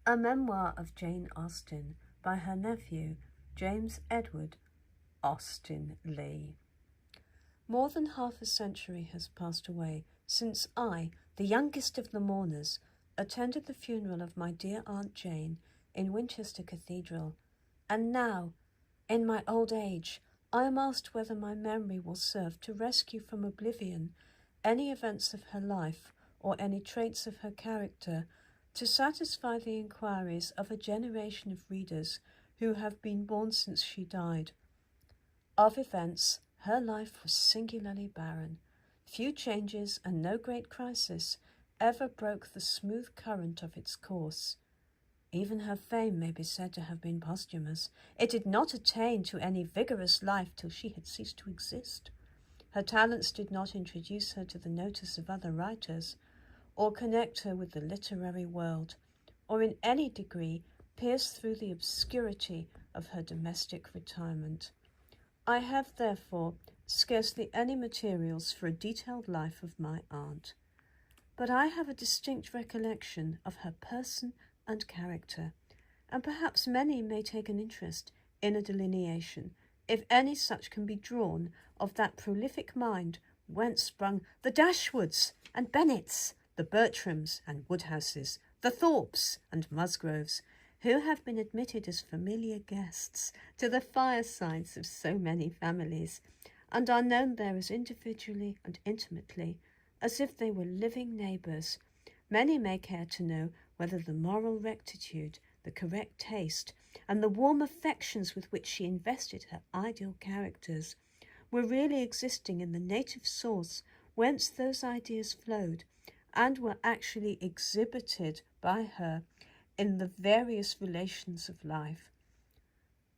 A Memoir of Jane Austen by her nephew, James Edward Austen Leigh. More than half a century has passed away since I, the youngest of the mourners, attended the funeral of my dear Aunt Jane in Winchester Cathedral, and now, in my old age, I am asked whether my memory will serve to rescue from oblivion any events of her life or any traits of her character, to satisfy the inquiries of a generation of readers who have been born since she died. Of events, her life was singularly barren. Few changes and no great crisis ever broke the smooth current of its course. Even her fame may be said to have been posthumous. It did not attain to any vigorous life till she had ceased to exist. Her talents did not introduce her to the notice of other writers, or connect her with the literary world, or in any degree pierce through the obscurity of her domestic retirement. I have, therefore, scarcely any materials for a detailed life of my aunt, but I have a distinct recollection of her person and character, and perhaps many may take an interest in a delineation, if any such can be drawn, of that prolific mind whence sprung the Dashwoods and Bennets, the Bertrams and Woodhouses, the Thorpes and Musgroves, who have been admitted as familiar guests to the firesides of so many families, and are known there as individually and intimately, as if they were living neighbours. Many may care to know whether the moral rectitude, the correct taste, and the warm affections with which she invested her ideal characters were really existing in the native source whence those ideas flowed, and were actually exhibited by her in the various relations of life.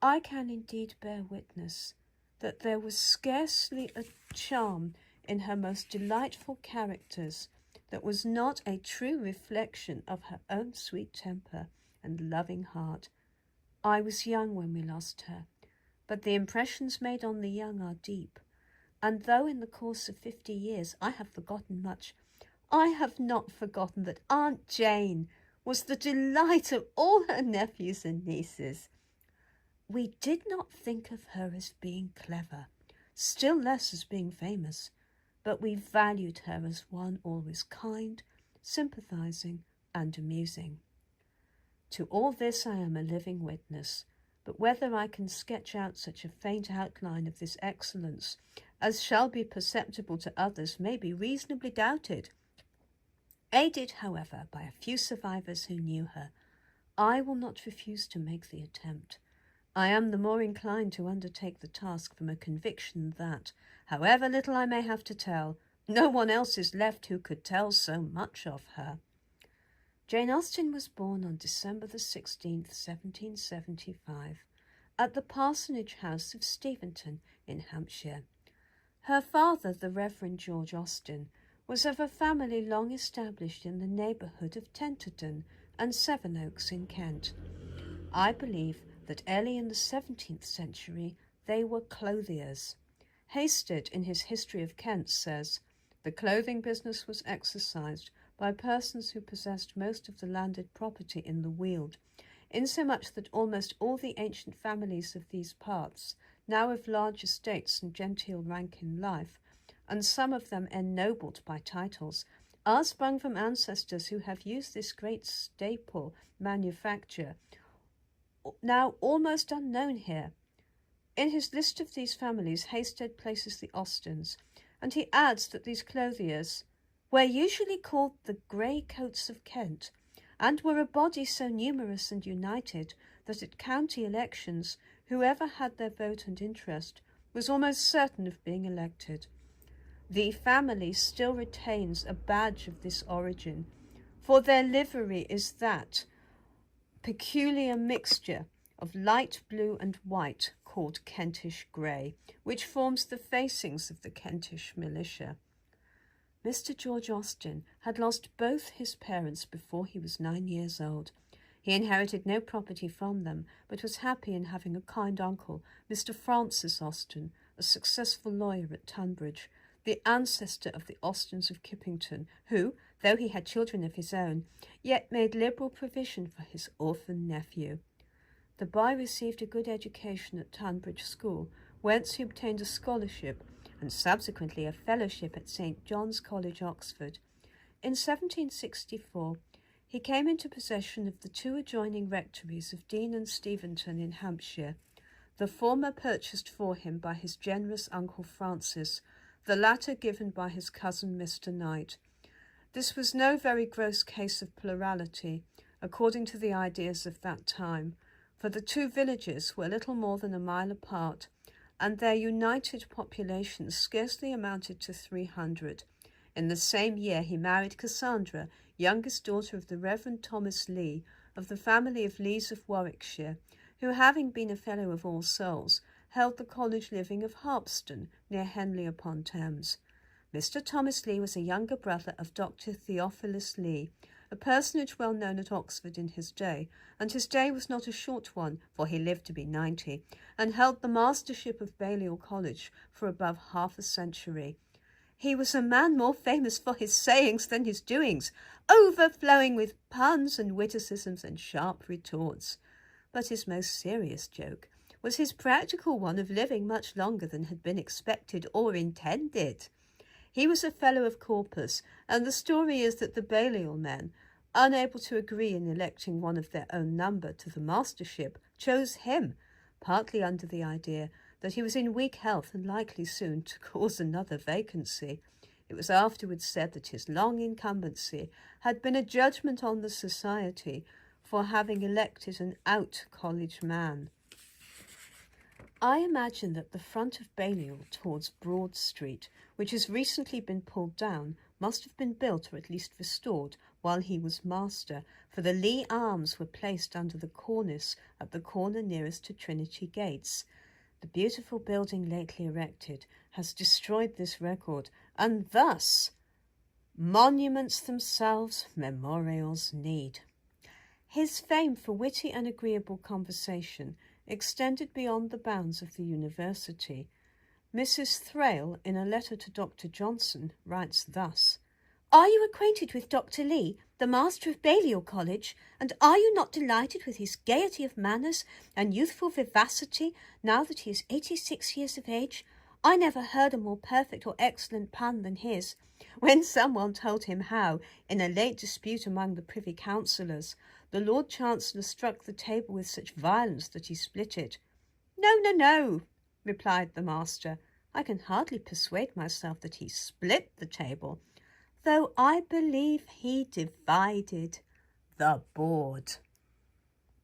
I can indeed bear witness that there was scarcely a charm in her most delightful characters that was not a true reflection of her own sweet temper and loving heart. I was young when we lost her, but the impressions made on the young are deep, and though in the course of 50 years I have forgotten much, I have not forgotten that Aunt Jane was the delight of all her nephews and nieces. We did not think of her as being clever, still less as being famous, but we valued her as one always kind, sympathizing, and amusing. To all this I am a living witness, but whether I can sketch out such a faint outline of this excellence as shall be perceptible to others may be reasonably doubted. Aided, however, by a few survivors who knew her, I will not refuse to make the attempt. I am the more inclined to undertake the task from a conviction that, however little I may have to tell, no one else is left who could tell so much of her. Jane Austen was born on December the 16th, 1775, at the parsonage house of Steventon in Hampshire. Her father, the Reverend George Austen, was of a family long established in the neighbourhood of Tenterden and Sevenoaks in Kent. I believe that early in the 17th century they were clothiers. Hasted, in his History of Kent, says, "The clothing business was exercised by persons who possessed most of the landed property in the Weald, insomuch that almost all the ancient families of these parts, now of large estates and genteel rank in life, and some of them ennobled by titles, are sprung from ancestors who have used this great staple manufacture, now almost unknown here." In his list of these families, Hasted places the Austens, and he adds that these clothiers were usually called the grey coats of Kent, and were a body so numerous and united that at county elections whoever had their vote and interest was almost certain of being elected. The family still retains a badge of this origin, for their livery is that peculiar mixture of light blue and white called Kentish grey, which forms the facings of the Kentish militia. Mr. George Austen had lost both his parents before he was 9 years old. He inherited no property from them, but was happy in having a kind uncle, Mr. Francis Austen, a successful lawyer at Tunbridge, the ancestor of the Austens of Kippington, who, though he had children of his own, yet made liberal provision for his orphan nephew. The boy received a good education at Tunbridge School, whence he obtained a scholarship and subsequently a fellowship at St. John's College, Oxford. In 1764, he came into possession of the two adjoining rectories of Dean and Steventon in Hampshire, the former purchased for him by his generous uncle Francis, the latter given by his cousin Mr. Knight. This was no very gross case of plurality, according to the ideas of that time, for the two villages were little more than a mile apart, and their united population scarcely amounted to 300. In the same year he married Cassandra, youngest daughter of the Reverend Thomas Leigh, of the family of Leighs of Warwickshire, who, having been a Fellow of All Souls, held the college living of Harpston, near Henley-upon-Thames. Mr. Thomas Leigh was a younger brother of Dr. Theophilus Leigh, a personage well known at Oxford in his day, and his day was not a short one, for he lived to be 90, and held the mastership of Balliol College for above half a century. He was a man more famous for his sayings than his doings, overflowing with puns and witticisms and sharp retorts. But his most serious joke was his practical one of living much longer than had been expected or intended. He was a Fellow of Corpus, and the story is that the Balliol men, unable to agree in electing one of their own number to the mastership, chose him, partly under the idea that he was in weak health and likely soon to cause another vacancy. It was afterwards said that his long incumbency had been a judgment on the society for having elected an out-college man. I imagine that the front of Balliol towards Broad Street, which has recently been pulled down, must have been built or at least restored while he was master, for the Leigh arms were placed under the cornice at the corner nearest to Trinity Gates. The beautiful building lately erected has destroyed this record, and thus monuments themselves memorials need. His fame for witty and agreeable conversation extended beyond the bounds of the university. Mrs. Thrale, in a letter to Dr. Johnson, writes thus: "Are you acquainted with Dr. Leigh, the master of Balliol College, and are you not delighted with his gaiety of manners and youthful vivacity now that he is 86 years of age? I never heard a more perfect or excellent pun than his, when someone told him how, in a late dispute among the Privy Councillors, the Lord Chancellor struck the table with such violence that he split it. 'No, no, no,' replied the master, 'I can hardly persuade myself that he split the table, though I believe he divided the board.'"